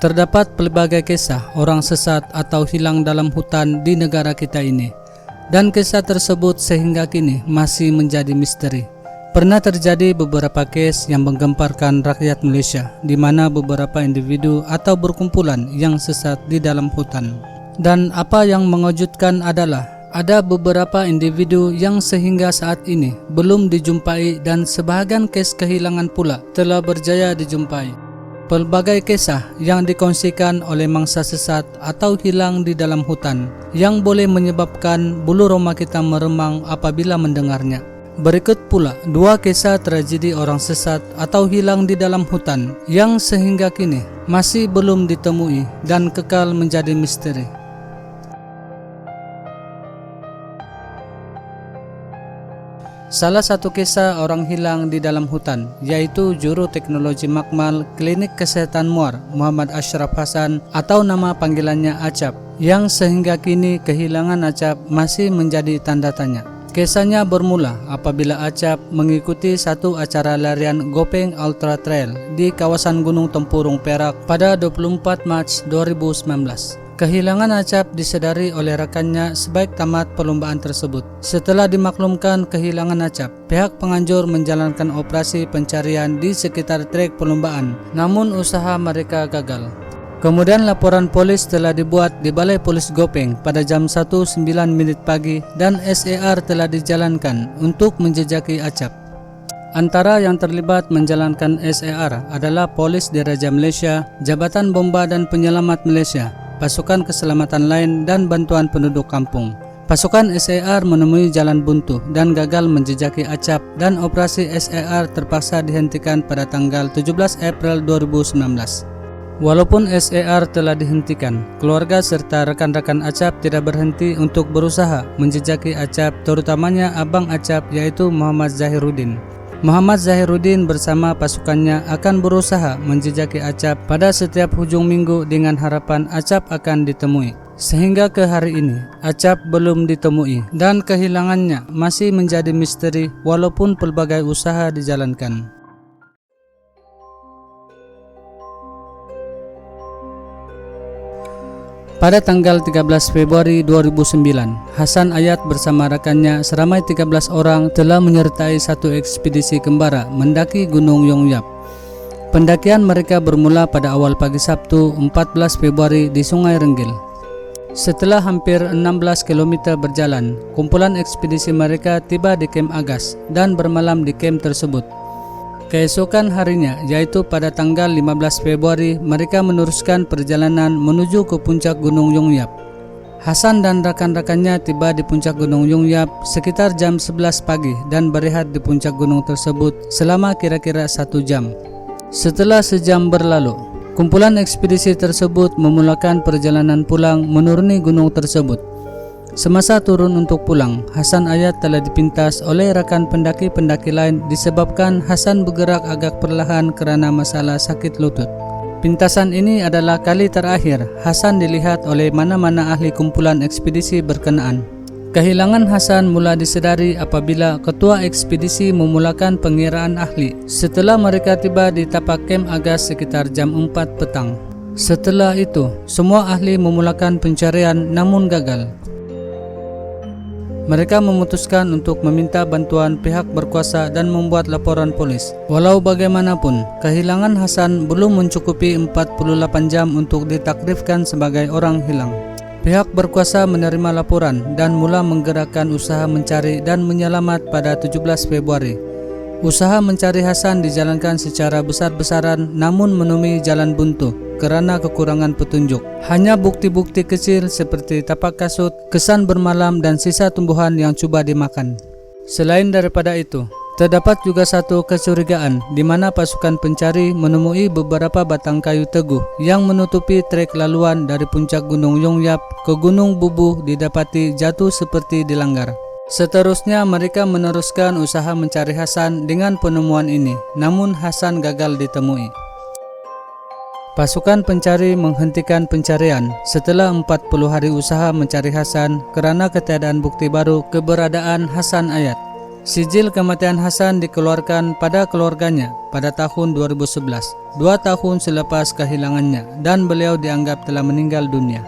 Terdapat pelbagai kisah orang sesat atau hilang dalam hutan di negara kita ini, dan kisah tersebut sehingga kini masih menjadi misteri. Pernah terjadi beberapa kes yang menggemparkan rakyat Malaysia, di mana beberapa individu atau berkumpulan yang sesat di dalam hutan. Dan apa yang mengejutkan adalah ada beberapa individu yang sehingga saat ini belum dijumpai, dan sebahagian kes kehilangan pula telah berjaya dijumpai. Pelbagai kisah yang dikongsikan oleh mangsa sesat atau hilang di dalam hutan yang boleh menyebabkan bulu roma kita meremang apabila mendengarnya. Berikut pula 2 kisah tragedi orang sesat atau hilang di dalam hutan yang sehingga kini masih belum ditemui dan kekal menjadi misteri. Salah satu kisah orang hilang di dalam hutan yaitu juru teknologi makmal Klinik Kesehatan Muar Muhammad Ashraf Hassan atau nama panggilannya Acap, yang sehingga kini kehilangan Acap masih menjadi tanda tanya. Kisahnya bermula apabila Acap mengikuti satu acara larian Gopeng Ultra Trail di kawasan Gunung Tempurung, Perak pada 24 Mac 2019. Kehilangan Acap disedari oleh rekannya sebaik tamat perlombaan tersebut. Setelah dimaklumkan kehilangan Acap, pihak penganjur menjalankan operasi pencarian di sekitar trek perlombaan, namun usaha mereka gagal. Kemudian laporan polis telah dibuat di Balai Polis Gopeng pada jam 1.09 pagi dan SAR telah dijalankan untuk menjejaki Acap. Antara yang terlibat menjalankan SAR adalah Polis Diraja Malaysia, Jabatan Bomba dan Penyelamat Malaysia, pasukan keselamatan lain dan bantuan penduduk kampung. Pasukan SAR menemui jalan buntu dan gagal menjejaki Acap, dan operasi SAR terpaksa dihentikan pada tanggal 17 April 2019. Walaupun SAR telah dihentikan, keluarga serta rekan-rekan Acap tidak berhenti untuk berusaha menjejaki Acap, terutamanya abang Acap yaitu Muhammad Zahiruddin. Muhammad Zahiruddin bersama pasukannya akan berusaha menjejaki Acap pada setiap hujung minggu dengan harapan Acap akan ditemui. Sehingga ke hari ini, Acap belum ditemui dan kehilangannya masih menjadi misteri walaupun pelbagai usaha dijalankan. Pada tanggal 13 Februari 2009, Hasan Ayat bersama rekannya seramai 13 orang telah menyertai satu ekspedisi kembara mendaki Gunung Yongyap. Pendakian mereka bermula pada awal pagi Sabtu 14 Februari di Sungai Renggil. Setelah hampir 16 km berjalan, kumpulan ekspedisi mereka tiba di Kem Agas dan bermalam di kem tersebut. Keesokan harinya, yaitu pada tanggal 15 Februari, mereka meneruskan perjalanan menuju ke puncak Gunung Yongyap. Hasan dan rakan-rakannya tiba di puncak Gunung Yongyap sekitar jam 11 pagi dan berehat di puncak gunung tersebut selama kira-kira 1 jam. Setelah sejam berlalu, kumpulan ekspedisi tersebut memulakan perjalanan pulang menuruni gunung tersebut. Semasa turun untuk pulang, Hasan Ayat telah dipintas oleh rakan pendaki-pendaki lain disebabkan Hasan bergerak agak perlahan kerana masalah sakit lutut. Pintasan ini adalah kali terakhir Hasan dilihat oleh mana-mana ahli kumpulan ekspedisi berkenaan. Kehilangan Hasan mula disedari apabila ketua ekspedisi memulakan pengiraan ahli setelah mereka tiba di tapak kem Agas sekitar jam 4 petang. Setelah itu, semua ahli memulakan pencarian namun gagal. Mereka memutuskan untuk meminta bantuan pihak berkuasa dan membuat laporan polis. Walau bagaimanapun, kehilangan Hasan belum mencukupi 48 jam untuk ditakrifkan sebagai orang hilang. Pihak berkuasa menerima laporan dan mula menggerakkan usaha mencari dan menyelamat pada 17 Februari. Usaha mencari Hasan dijalankan secara besar-besaran namun menemui jalan buntu kerana kekurangan petunjuk. Hanya bukti-bukti kecil seperti tapak kasut, kesan bermalam dan sisa tumbuhan yang cuba dimakan. Selain daripada itu, terdapat juga satu kecurigaan di mana pasukan pencari menemui beberapa batang kayu teguh yang menutupi trek laluan dari puncak Gunung Yongyap ke Gunung Bubuh didapati jatuh seperti dilanggar. Seterusnya mereka meneruskan usaha mencari Hasan dengan penemuan ini, namun Hasan gagal ditemui. Pasukan pencari menghentikan pencarian setelah 40 hari usaha mencari Hasan kerana ketiadaan bukti baru keberadaan Hasan Ayat. Sijil kematian Hasan dikeluarkan pada keluarganya pada tahun 2011, 2 tahun selepas kehilangannya, dan beliau dianggap telah meninggal dunia.